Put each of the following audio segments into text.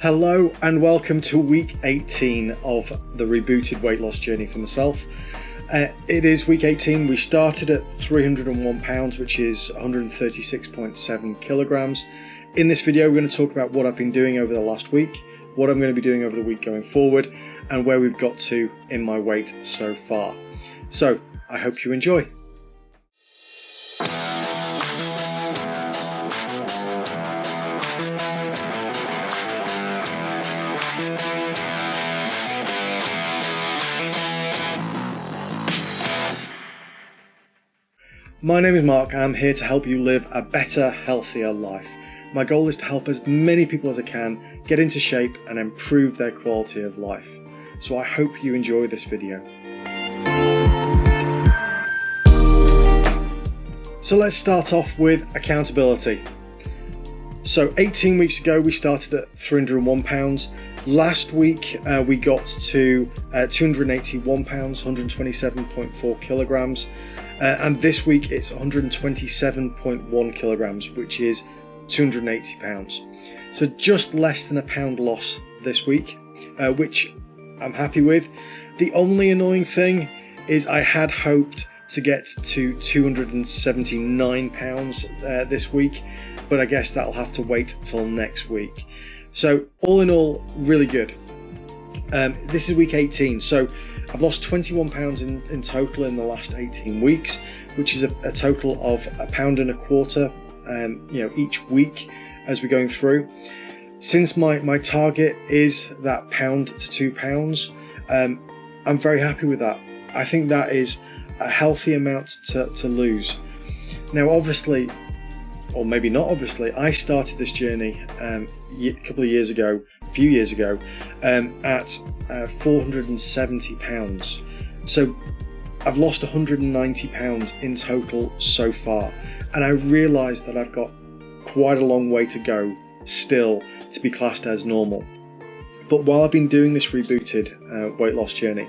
Hello and welcome to week 18 of the rebooted weight loss journey for myself. It is week 18. We started at 301 pounds, which is 136.7 kilograms. In this video, we're going to talk about what I've been doing over the last week, what I'm going to be doing over the week going forward, and where we've got to in my weight so far. So I hope you enjoy. My name is Mark and I'm here to help you live a better, healthier life. My goal is to help as many people as I can get into shape and improve their quality of life. So I hope you enjoy this video. So let's start off with accountability. So 18 weeks ago we started at 301 pounds. Last week we got to 281 pounds, 127.4 kilograms. And this week it's 127.1 kilograms, which is 280 pounds. So just less than a pound loss this week, which I'm happy with. The only annoying thing is I had hoped to get to 279 pounds this week, but I guess that'll have to wait till next week. So all in all, really good. This is week 18, so I've lost 21 pounds in total in the last 18 weeks, which is a total of £1.25 each week as we're going through. Since my target is that £1 to £2, I'm very happy with that. I think that is a healthy amount to lose. Now obviously, or maybe not obviously, I started this journey a few years ago at 470 pounds. So I've lost 190 pounds in total so far, and I realise that I've got quite a long way to go still to be classed as normal. But while I've been doing this rebooted weight loss journey,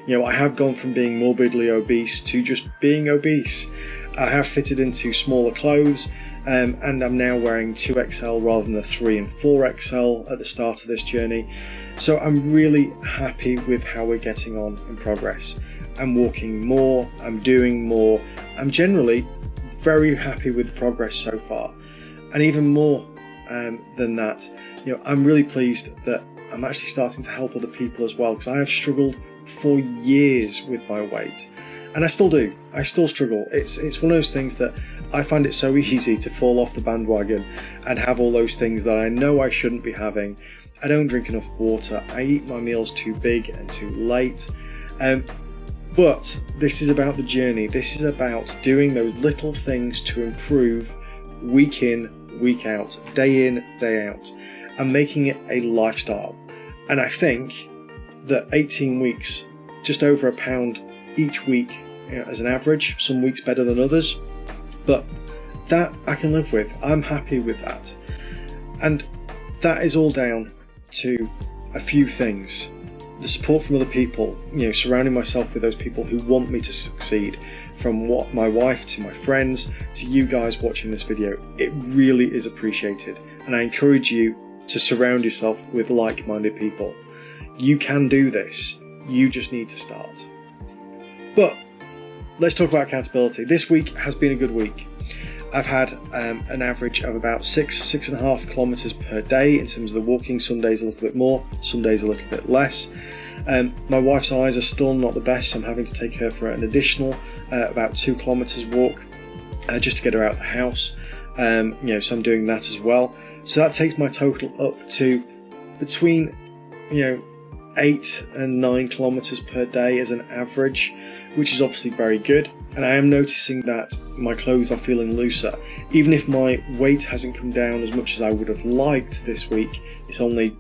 I have gone from being morbidly obese to just being obese. I have fitted into smaller clothes, and I'm now wearing 2XL rather than the 3 and 4XL at the start of this journey. So I'm really happy with how we're getting on in progress. I'm walking more, I'm doing more, I'm generally very happy with the progress so far. And even more than that, I'm really pleased that I'm actually starting to help other people as well, because I have struggled for years with my weight. And I still do. I still struggle. It's one of those things that I find it so easy to fall off the bandwagon and have all those things that I know I shouldn't be having. I don't drink enough water. I eat my meals too big and too late. But this is about the journey. This is about doing those little things to improve week in, week out, day in, day out, and making it a lifestyle. And I think that 18 weeks, just over £1 each week as an average, some weeks better than others, but that I can live with. I'm happy with that. And that is all down to a few things. The support from other people, surrounding myself with those people who want me to succeed, from my wife to my friends to you guys watching this video. It really is appreciated, and I encourage you to surround yourself with like-minded people. You can do this. You just need to start. But let's talk about accountability. This week has been a good week. I've had an average of about 6.5 kilometers per day in terms of the walking. Some days a little bit more, some days a little bit less. My wife's eyes are still not the best, so I'm having to take her for an additional about 2 kilometers walk just to get her out of the house. So I'm doing that as well. So that takes my total up to between 8 and 9 kilometers per day as an average, which is obviously very good. And I am noticing that my clothes are feeling looser. Even if my weight hasn't come down as much as I would have liked this week, it's only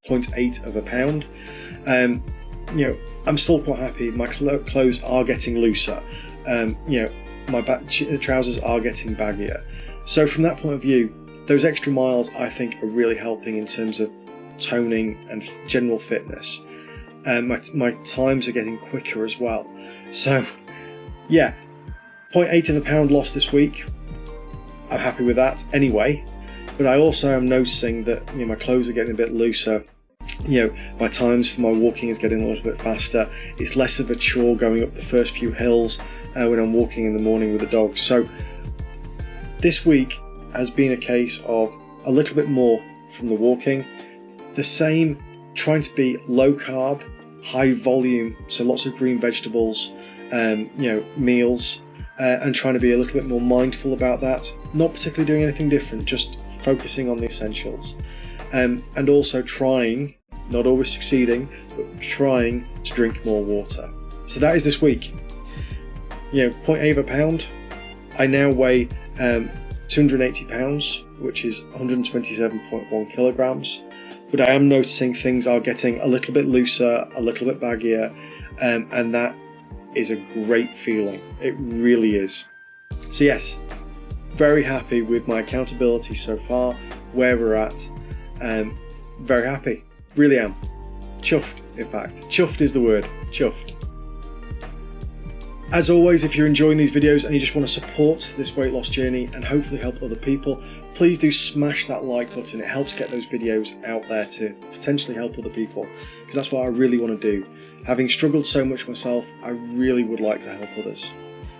0.8 of a pound. I'm still quite happy. My clothes are getting looser. My trousers are getting baggier. So from that point of view, those extra miles I think are really helping in terms of toning and general fitness. My times are getting quicker as well. So yeah, 0.8 of a pound lost this week. I'm happy with that anyway. but I also am noticing that my clothes are getting a bit looser. My times for my walking is getting a little bit faster. It's less of a chore going up the first few hills when I'm walking in the morning with the dogs. So this week has been a case of a little bit more from the walking, the same trying to be low carb, high volume, so lots of green vegetables, meals, and trying to be a little bit more mindful about that. Not particularly doing anything different, just focusing on the essentials, and also trying, not always succeeding, but trying to drink more water. So that is this week. 0.8 of a pound. I now weigh 280 pounds, which is 127.1 kilograms. But I am noticing things are getting a little bit looser, a little bit baggier, and that is a great feeling. It really is. So yes, very happy with my accountability so far, where we're at. Very happy, really am. Chuffed, in fact. Chuffed is the word, chuffed. As always, if you're enjoying these videos and you just want to support this weight loss journey and hopefully help other people, please do smash that like button. It helps get those videos out there to potentially help other people, because that's what I really want to do. Having struggled so much myself, I really would like to help others.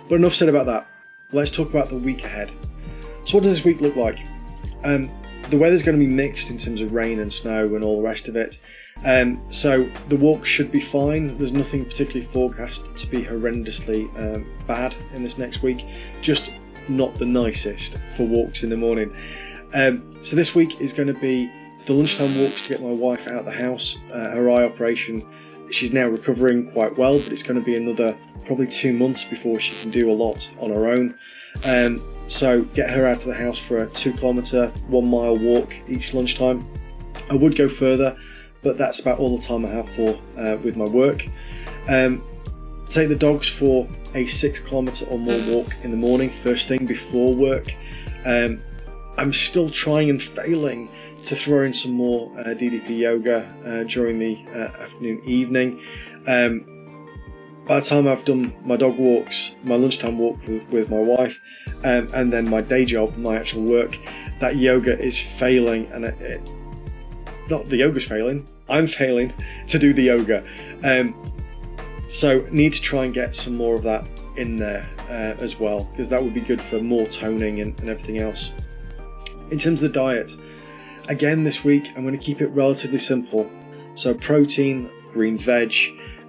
But enough said about that. Let's talk about the week ahead. So what does this week look like? The weather's going to be mixed in terms of rain and snow and all the rest of it. So the walk should be fine. There's nothing particularly forecast to be horrendously bad in this next week. Just not the nicest for walks in the morning. So this week is going to be the lunchtime walks to get my wife out of the house. Her eye operation, she's now recovering quite well, but it's going to be another probably 2 months before she can do a lot on her own. So get her out of the house for a 2 kilometre, 1 mile walk each lunchtime. I would go further, but that's about all the time I have for with my work. Take the dogs for a 6 kilometre or more walk in the morning, first thing before work. I'm still trying and failing to throw in some more DDP yoga during the afternoon, evening. By the time I've done my dog walks, my lunchtime walk with my wife, and then my day job, my actual work, that yoga is failing, and not the yoga's failing, I'm failing to do the yoga. So need to try and get some more of that in there as well, because that would be good for more toning and everything else. In terms of the diet, again this week I'm going to keep it relatively simple. So protein, green veg,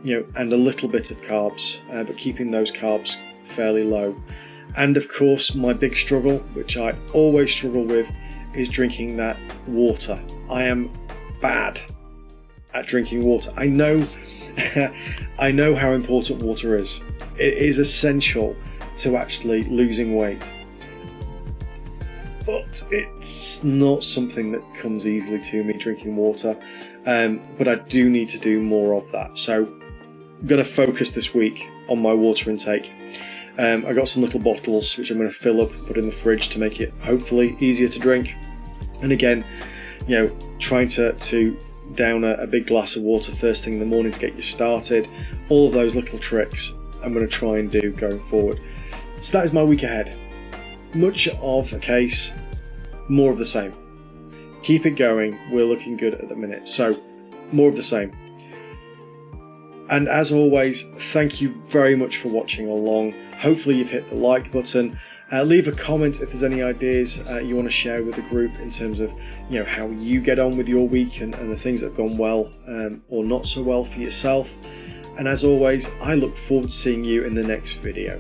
and a little bit of carbs, but keeping those carbs fairly low. And of course, my big struggle, which I always struggle with, is drinking that water. I am bad at drinking water. I know how important water is. It is essential to actually losing weight. But it's not something that comes easily to me, drinking water. But I do need to do more of that. So I'm going to focus this week on my water intake. I got some little bottles which I'm going to fill up and put in the fridge to make it hopefully easier to drink. And again, trying to down a big glass of water first thing in the morning to get you started. All of those little tricks I'm going to try and do going forward. So that is my week ahead. Much of a case, more of the same. Keep it going. We're looking good at the minute. So more of the same. And as always, thank you very much for watching along. Hopefully you've hit the like button. Leave a comment if there's any ideas you want to share with the group in terms of how you get on with your week and the things that have gone well or not so well for yourself. And as always, I look forward to seeing you in the next video.